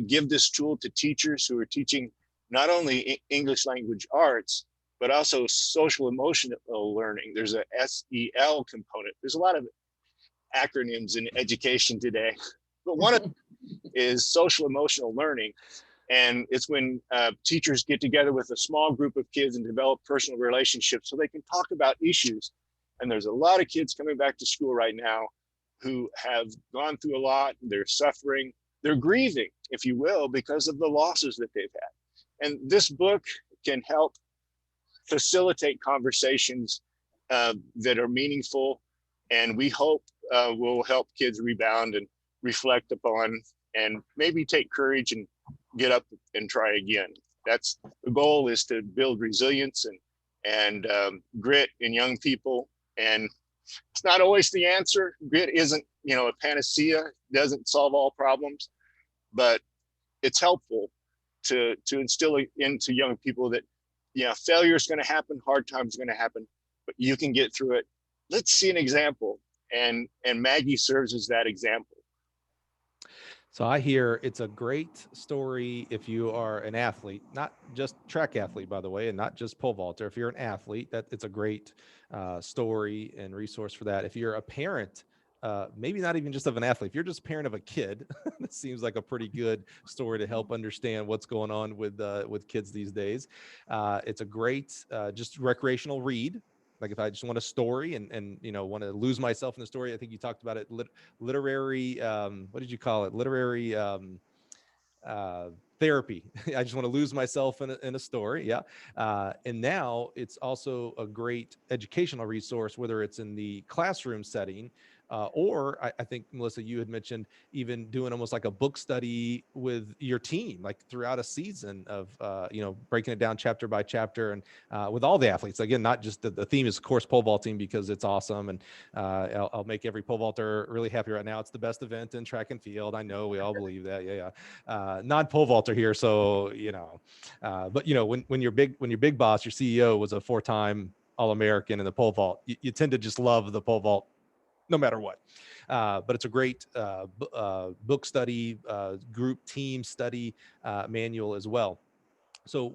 give this tool to teachers who are teaching not only English language arts, but also social emotional learning. There's a SEL component. There's a lot of acronyms in education today, but one of them is social emotional learning. And it's when teachers get together with a small group of kids and develop personal relationships so they can talk about issues. And there's a lot of kids coming back to school right now who have gone through a lot. They're suffering, they're grieving, if you will, because of the losses that they've had. And this book can help facilitate conversations that are meaningful, and we hope will help kids rebound and reflect upon and maybe take courage and get up and try again. That's the goal, is to build resilience and grit in young people. And it's not always the answer. Grit isn't, you know, a panacea, doesn't solve all problems, but it's helpful to instill into young people that, yeah, failure is going to happen, hard times are going to happen, but you can get through it. Let's see an example. And Maggie serves as that example. So I hear it's a great story if you are an athlete, not just track athlete, by the way, and not just pole vaulter. If you're an athlete, that it's a great story and resource for that. If you're a parent, maybe not even just of an athlete, if you're just a parent of a kid, that seems like a pretty good story to help understand what's going on with kids these days. It's a great just recreational read. Like if I just want a story and want to lose myself in the story. I think you talked about it, literary, what did you call it? Literary, uh, therapy. I just want to lose myself in a story. Yeah. And now it's also a great educational resource, whether it's in the classroom setting, or I think, Melissa, you had mentioned even doing almost like a book study with your team, like throughout a season of, breaking it down chapter by chapter, and with all the athletes. Again, not just the theme is, of course, pole vaulting because it's awesome. And I'll make every pole vaulter really happy right now. It's the best event in track and field. I know we all believe that. Yeah. Non-pole vaulter here. So, but when your big boss, your CEO, was a 4-time All-American in the pole vault, you tend to just love the pole vault no matter what. But it's a great book study, group team study manual as well. So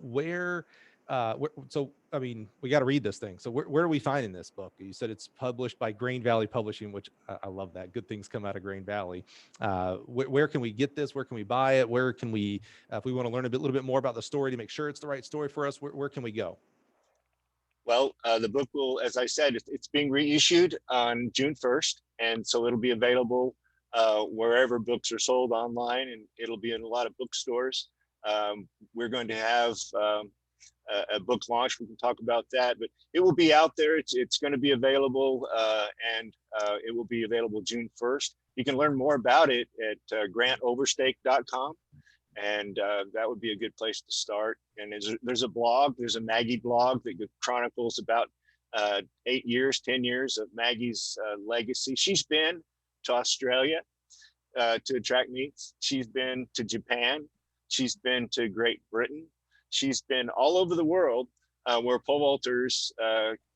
I mean, we got to read this thing. So where are we finding this book? You said it's published by Grain Valley Publishing, which I love that. Good things come out of Grain Valley. Where can we get this? Where can we buy it? Where can we, if we want to learn little bit more about the story to make sure it's the right story for us, where can we go? Well, the book will, as I said, it's being reissued on June 1st. And so it'll be available wherever books are sold online, and it'll be in a lot of bookstores. We're going to have a book launch. We can talk about that, but it will be out there. It's going to be available, and it will be available June 1st. You can learn more about it at grantoverstake.com. And that would be a good place to start. And there's a blog, there's a Maggie blog that chronicles about 10 years of Maggie's legacy. She's been to Australia to track meets. She's been to Japan. She's been to Great Britain. She's been all over the world where pole vaulters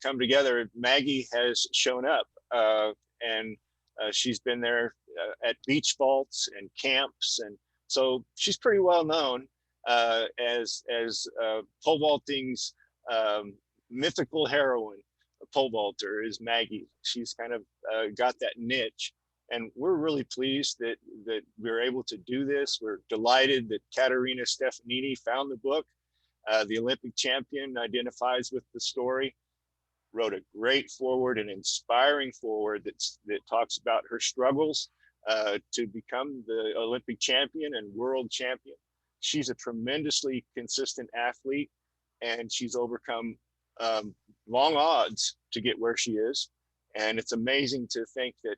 come together. Maggie has shown up, and she's been there at beach vaults and camps, and so she's pretty well known as pole vaulting's mythical heroine. Pole vaulter is Maggie. She's kind of got that niche, and we're really pleased that we're able to do this. We're delighted that Caterina Stefanini found the book. The Olympic champion identifies with the story, wrote a great foreword, an inspiring foreword that talks about her struggles to become the Olympic champion and world champion. She's a tremendously consistent athlete, and she's overcome long odds to get where she is. And it's amazing to think that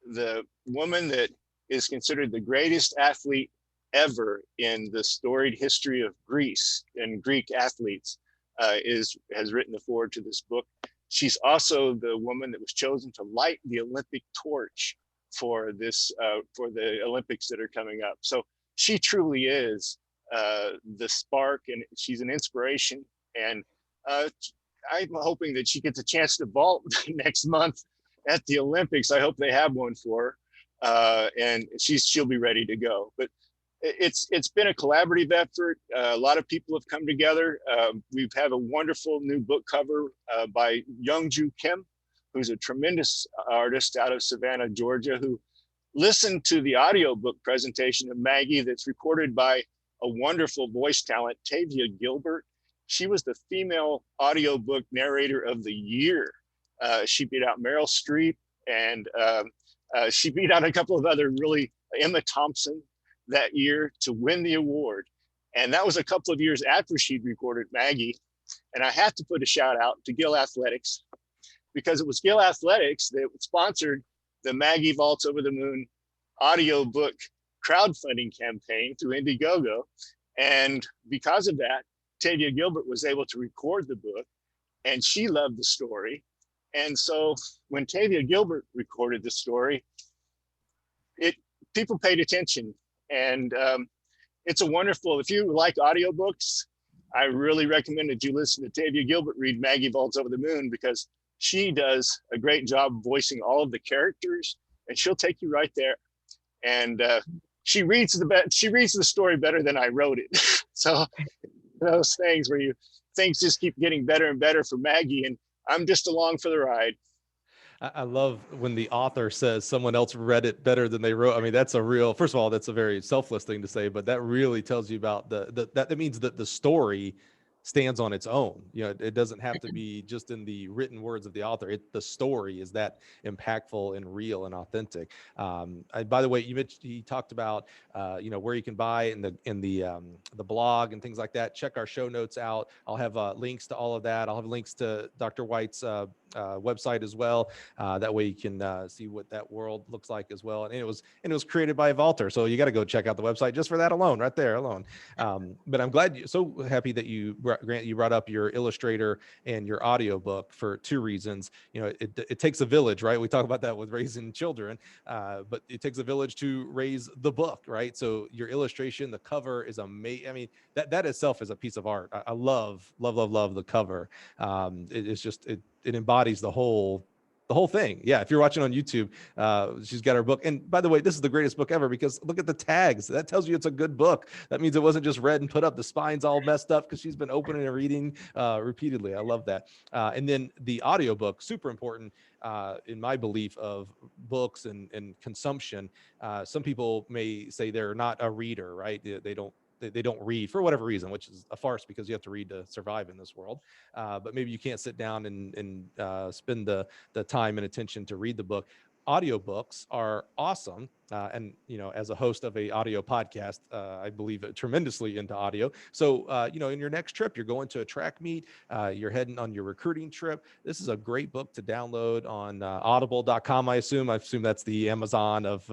the woman that is considered the greatest athlete ever in the storied history of Greece and Greek athletes has written the foreword to this book. She's also the woman that was chosen to light the Olympic torch for the Olympics that are coming up. So she truly is the spark, and she's an inspiration. And I'm hoping that she gets a chance to vault next month at the Olympics. I hope they have one for her, and she'll be ready to go. But it's been a collaborative effort. A lot of people have come together. We've had a wonderful new book cover by Youngju Kim, who's a tremendous artist out of Savannah, Georgia, who listened to the audiobook presentation of Maggie that's recorded by a wonderful voice talent, Tavia Gilbert. She was the female audiobook narrator of the year. She beat out Meryl Streep, and she beat out a couple of other Emma Thompson that year to win the award. And that was a couple of years after she'd recorded Maggie. And I have to put a shout out to Gill Athletics, because it was Gill Athletics that sponsored the Maggie Vaults Over the Moon audiobook crowdfunding campaign through Indiegogo. And because of that, Tavia Gilbert was able to record the book, and she loved the story. And so when Tavia Gilbert recorded the story, people paid attention. And it's a wonderful, if you like audiobooks, I really recommend that you listen to Tavia Gilbert read Maggie Vaults Over the Moon, because she does a great job voicing all of the characters, and she'll take you right there. And she reads the story better than I wrote it. So those things where things just keep getting better and better for Maggie, and I'm just along for the ride. I love when the author says someone else read it better than they wrote. I mean, that's first of all, that's a very selfless thing to say, but that really tells you about that means that the story stands on its own. It doesn't have to be just in the written words of the author. The story is that impactful and real and authentic. By the way, you talked about where you can buy in the blog and things like that. Check our show notes out. I'll have links to all of that. I'll have links to Dr. White's website as well. That way you can see what that world looks like as well. And it was created by Walter, so you got to go check out the website just for that alone, right there alone. But I'm glad so happy that Grant, you brought up your illustrator and your audiobook for two reasons. It takes a village, right? We talk about that with raising children, but it takes a village to raise the book, right? So your illustration, the cover is amazing. I mean, that itself is a piece of art. I love the cover. It's just, it embodies the whole thing. Yeah. If you're watching on YouTube, she's got her book. And by the way, this is the greatest book ever, because look at the tags. That tells you it's a good book. That means it wasn't just read and put up. The spine's all messed up because she's been opening and reading repeatedly. I love that. And then the audiobook, super important in my belief of books and consumption. Some people may say they're not a reader, right? They don't read for whatever reason, which is a farce because you have to read to survive in this world. But maybe you can't sit down and spend the time and attention to read the book. Audiobooks are awesome. And, as a host of a audio podcast, I believe tremendously into audio. So, in your next trip, you're going to a track meet, you're heading on your recruiting trip. This is a great book to download on audible.com. I assume that's the Amazon of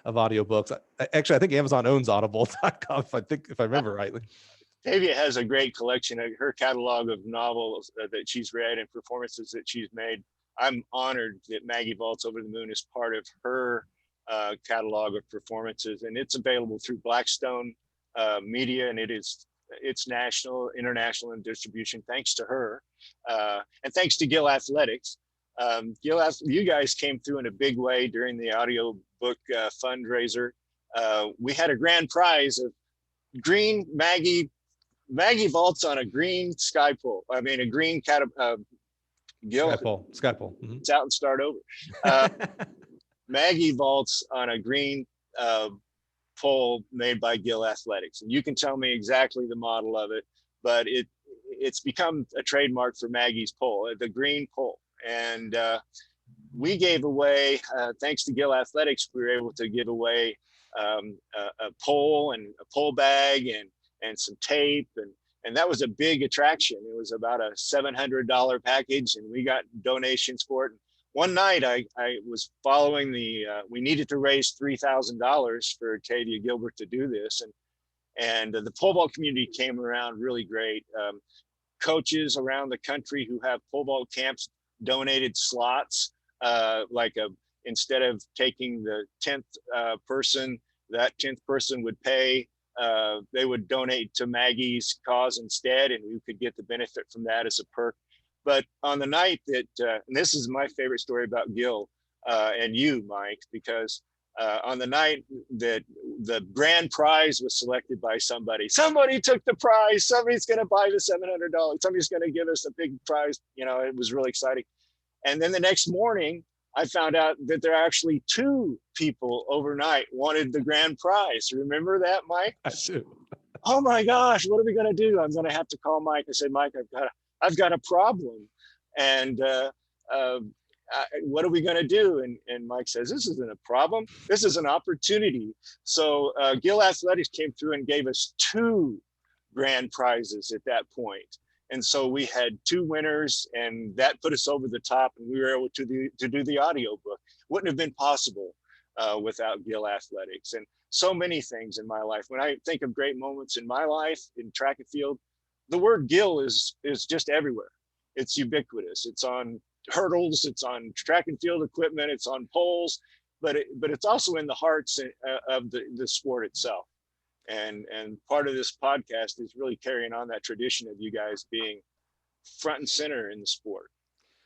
audiobooks. Actually, I think Amazon owns audible.com, if I remember rightly. Tavia has a great collection of her catalog of novels that she's read and performances that she's made. I'm honored that Maggie Vaults Over the Moon is part of her catalog of performances, and it's available through Blackstone Media, and it's national, international in distribution, thanks to her, and thanks to Gill Athletics. You guys came through in a big way during the audiobook fundraiser. We had a grand prize of green Maggie vaults on a green sky pole. I mean, a green Gill. Sky pole. Mm-hmm. It's out and start over. Maggie vaults on a green pole made by Gill Athletics. And you can tell me exactly the model of it, but it's become a trademark for Maggie's pole, the green pole. And we gave away, thanks to Gill Athletics, we were able to give away a pole and a pole bag and some tape, and that was a big attraction. It was about a $700 package, and we got donations for it. One night I was following we needed to raise $3,000 for Tavia Gilbert to do this, and the pole vault community came around really great. Coaches around the country who have pole vault camps donated slots, instead of taking the 10th person, that 10th person would pay. They would donate to Maggie's cause instead, and we could get the benefit from that as a perk. But on the night that, and this is my favorite story about Gill and you, Mike, because on the night that the grand prize was selected by somebody took the prize. Somebody's going to buy the $700. Somebody's going to give us a big prize. It was really exciting. And then the next morning, I found out that there are actually 2 people overnight wanted the grand prize. Remember that, Mike? I do. Oh my gosh, what are we going to do? I'm going to have to call Mike and say, Mike, I've got a problem. And what are we going to do? And Mike says, this isn't a problem. This is an opportunity. So Gill Athletics came through and gave us 2 grand prizes at that point. And so we had 2 winners, and that put us over the top, and we were able to do the audiobook. Wouldn't have been possible without Gill Athletics. And so many things in my life. When I think of great moments in my life in track and field, the word Gill is just everywhere. It's ubiquitous. It's on hurdles, it's on track and field equipment, it's on poles, but it's also in the hearts of the sport itself. And part of this podcast is really carrying on that tradition of you guys being front and center in the sport.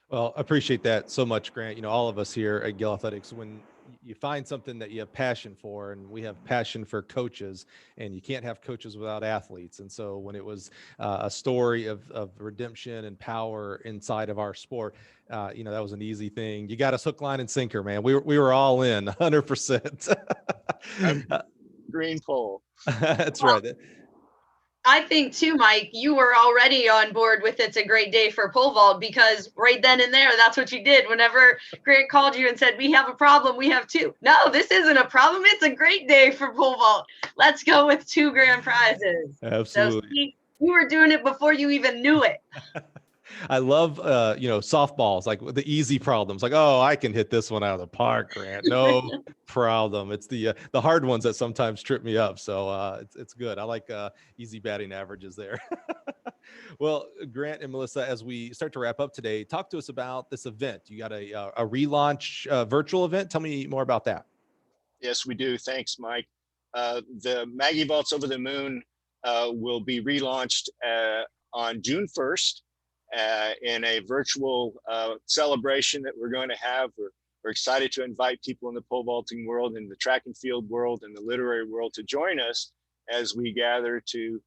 Well, I appreciate that so much, Grant. All of us here at Gill Athletics, when you find something that you have passion for, and we have passion for coaches, and you can't have coaches without athletes. And so when it was a story of redemption and power inside of our sport, that was an easy thing. You got us hook, line, and sinker, man. We were all in 100%. Green pole. That's right. I think too, Mike, you were already on board with it's a great day for pole vault, because right then and there, that's what you did. Whenever Grant called you and said, we have a problem, we have two. No, this isn't a problem. It's a great day for pole vault. Let's go with 2 grand prizes. Absolutely. So see, you were doing it before you even knew it. I love, softballs, like the easy problems, like, oh, I can hit this one out of the park, Grant. No problem. It's the hard ones that sometimes trip me up. So it's good. I like easy batting averages there. Well, Grant and Melissa, as we start to wrap up today, talk to us about this event. You got a relaunch virtual event. Tell me more about that. Yes, we do. Thanks, Mike. The Maggie Vaults Over the Moon will be relaunched on June 1st in a virtual celebration that we're going to have. We're excited to invite people in the pole vaulting world, in the track and field world, and the literary world to join us as we gather to,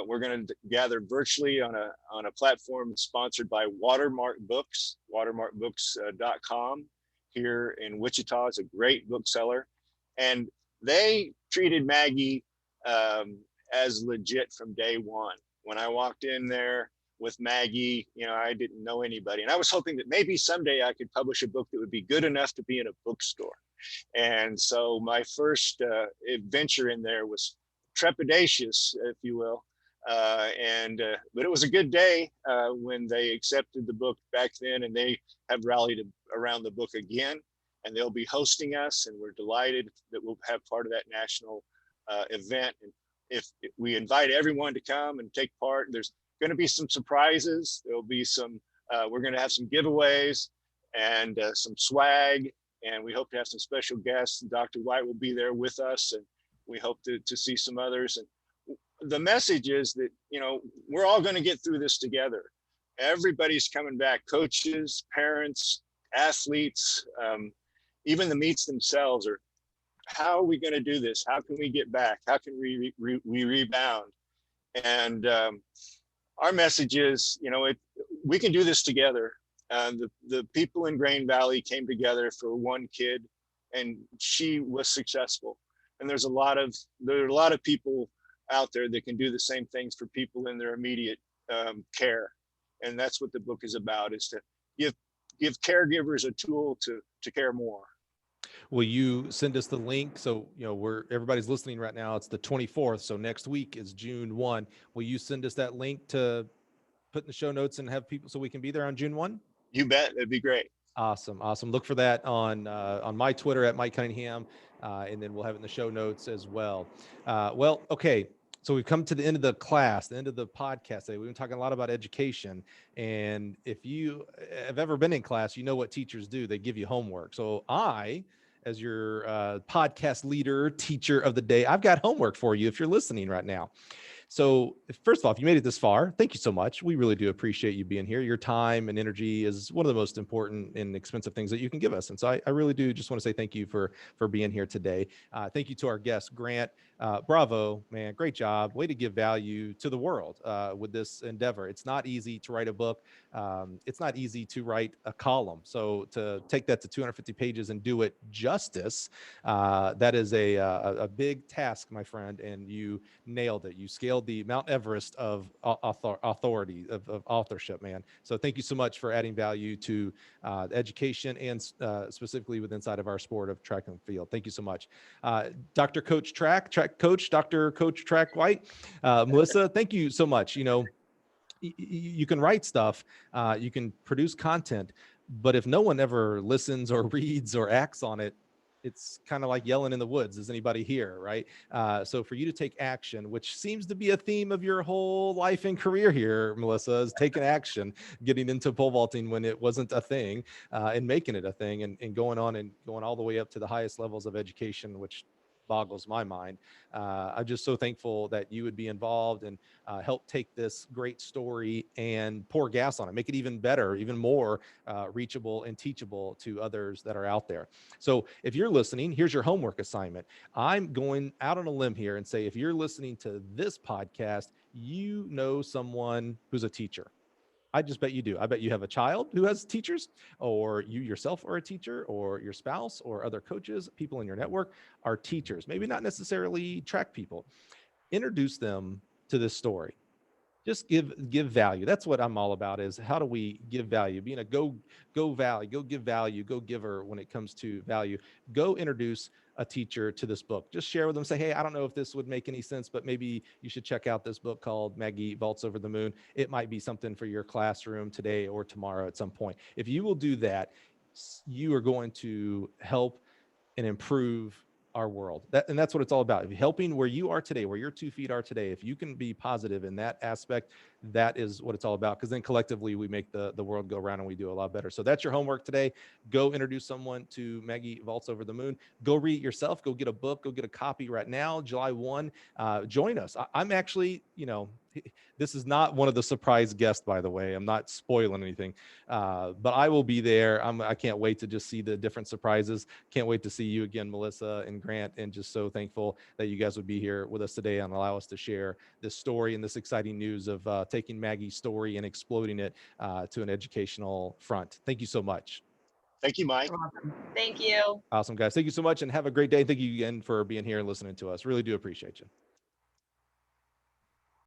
we're going to gather virtually on a platform sponsored by Watermark Books, watermarkbooks.com here in Wichita. It's a great bookseller. And they treated Maggie as legit from day one. When I walked in there with Maggie, I didn't know anybody. And I was hoping that maybe someday I could publish a book that would be good enough to be in a bookstore. And so my first adventure in there was trepidatious, if you will. But it was a good day when they accepted the book back then, and they have rallied around the book again. And they'll be hosting us, and we're delighted that we'll have part of that national event. And if we invite everyone to come and take part, there's going to be some surprises. There'll be we're going to have some giveaways and some swag, and we hope to have some special guests. Dr. White will be there with us, and we hope to see some others. And the message is that, we're all going to get through this together. Everybody's coming back, coaches, parents, athletes, even the meets themselves are, how are we going to do this? How can we get back? How can we rebound? And our message is, we can do this together. The people in Grain Valley came together for one kid, and she was successful. And there are a lot of people out there that can do the same things for people in their immediate care. And that's what the book is about, is to give caregivers a tool to care more. Will you send us the link? So, everybody's listening right now. It's the 24th. So next week is June 1. Will you send us that link to put in the show notes and have people so we can be there on June 1? You bet. That'd be great. Awesome. Look for that on my Twitter at Mike Cunningham. And then we'll have it in the show notes as well. Okay. So we've come to the end of the class, the end of the podcast today. We've been talking a lot about education. And if you have ever been in class, you know what teachers do. They give you homework. So as your podcast leader, teacher of the day, I've got homework for you if you're listening right now. So first of all, if you made it this far, thank you so much. We really do appreciate you being here. Your time and energy is one of the most important and expensive things that you can give us. And so I really do just want to say thank you for being here today. Thank you to our guest, Grant. Bravo, man, great job. Way to give value to the world with this endeavor. It's not easy to write a book. It's not easy to write a column. So to take that to 250 pages and do it justice, that is a big task, my friend, and you nailed it. You scaled the Mount Everest of authority, of authorship, man. So thank you so much for adding value to education and specifically with inside of our sport of track and field. Thank you so much. Dr. Coach Track Coach, Dr. Coach Track White, Melissa, thank you so much. You can write stuff, you can produce content, but if no one ever listens or reads or acts on it, it's kind of like yelling in the woods. Is anybody here, right? So for you to take action, which seems to be a theme of your whole life and career here, Melissa, is taking action, getting into pole vaulting when it wasn't a thing, and making it a thing, and going on and going all the way up to the highest levels of education, which boggles my mind. I'm just so thankful that you would be involved and help take this great story and pour gas on it, make it even better, even more reachable and teachable to others that are out there. So if you're listening, here's your homework assignment. I'm going out on a limb here and say, if you're listening to this podcast, you know someone who's a teacher. I just bet you do. I bet you have a child who has teachers, or you yourself are a teacher, or your spouse or other coaches, people in your network are teachers, maybe not necessarily track people. Introduce them to this story. Just give value. That's what I'm all about, is how do we give value? Being a go value, go give value, go giver when it comes to value. Go introduce a teacher to this book. Just share with them, say, hey, I don't know if this would make any sense, but maybe you should check out this book called Maggie Vaults Over the Moon. It might be something for your classroom today or tomorrow at some point. If you will do that, you are going to help and improve our world. And that's what it's all about. If you're helping where you are today, where your 2 feet are today, if you can be positive in that aspect, that is what it's all about. Because then collectively we make the world go around and we do a lot better. So that's your homework today. Go introduce someone to Maggie Vaults Over the Moon. Go read it yourself. Go get a book. Go get a copy right now. July 1. Join us. I'm actually, this is not one of the surprise guests, by the way. I'm not spoiling anything, but I will be there. I can't wait to just see the different surprises. Can't wait to see you again, Melissa and Grant, and just so thankful that you guys would be here with us today and allow us to share this story and this exciting news of taking Maggie's story and exploding it to an educational front. Thank you so much. Thank you, Mike. Awesome. Thank you. Awesome, guys. Thank you so much, and have a great day. Thank you again for being here and listening to us. Really do appreciate you.